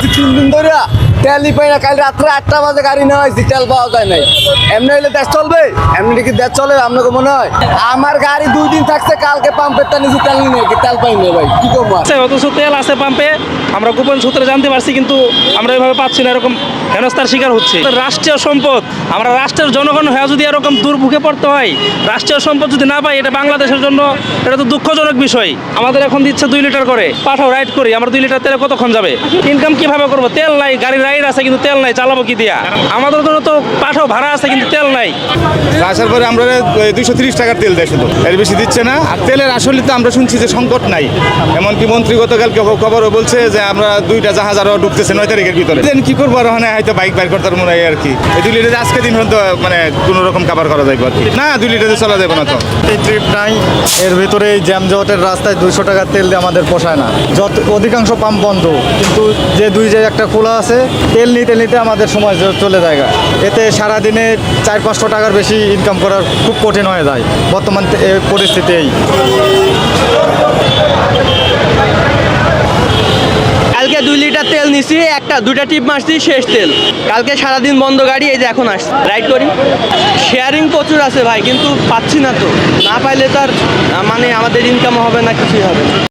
3 দিন ধরে তেলই পাই না। কাল রাত্রে 8টা বাজে গাড়ি নেওয়া হয়েছে, তেল পাওয়া যায় নাই। এমনি হইলে দেশ চলবে? এমনি কি দেশ চলে আপনাকে মনে হয়? আমার গাড়ি 2 দিন থাকছে, কালকে পাম্পের টা নিচে তেল নিয়ে তেল পাই না ভাই, কি করবো? অথচ তেল আছে পাম্পে, আমরা গোপন সূত্রে জানতে পারছি, কিন্তু আমরা এভাবে পাচ্ছি না। এরকম হেনস্থার শিকার হচ্ছে। রাষ্ট্রীয় সম্পদ, আমরা রাষ্ট্রের জনগণ হয়ে যদি এরকম দুর্ভোগে পড়তে হয়, রাষ্ট্রীয় সম্পদ যদি না পাই, এটা বাংলাদেশের জন্য এটা তো দুঃখজনক বিষয়। আমাদের এখন দিচ্ছে 2 লিটার করে, পাঠাও রাইড করি, আমরা 2 লিটার তেলে কতক্ষণ যাবে? ইনকাম কিভাবে করবো? তেল নাই, গাড়ির রাইড আছে কিন্তু তেল নাই, চালাবো কি দিয়া? আমাদের জন্য তো পাঠাও ভাড়া আছে কিন্তু তেল নাই। আসার পরে আমরা 230 টাকার তেল দেয়, শুধু এর বেশি দিচ্ছে না। আর তেলের আসলে তো আমরা শুনছি যে সংকট নাই, এমনকি মন্ত্রী গতকালকে খবরও বলছে যে আমরা 2টা জাহাজ আরও ঢুকতেছে 9 তারিখের ভিতরে। দেন কি করবো আর, ওখানে হয়তো বাইক বাইর করতে মনে হয় আর কি। এই 2 লিটার আজকে দিন হয়তো মানে কোনো রকম কাবার করা যাবে আর কি। না, 2 লিটারে চলা যাবে না তো। এই ট্রিপ নাই, এর ভেতরে এই জ্যামজটের রাস্তায় 200 টাকার তেল দিয়ে আমাদের পোষায় না। অধিকাংশ পাম্প বন্ধ, কিন্তু যে 2 যে একটা খোলা আছে, তেল নিতে নিতে আমাদের সময় চলে যায়। এতে সারাদিনে 400-500 টাকার বেশি ইনকাম করার খুব কঠিন হয়ে যায় বর্তমান পরিস্থিতিতেই। কালকে 2 লিটার তেল নিছি, 2টা টিপ মারছি, শেষ তেল। কালকে সারাদিন বন্ধ গাড়ি, এই যে এখন আসছি রাইড করি। শেয়ারিং প্রচুর আছে ভাই, কিন্তু পাচ্ছি না তো। না পাইলে তো আর মানে আমাদের ইনকাম হবে না, কিছুই হবে না।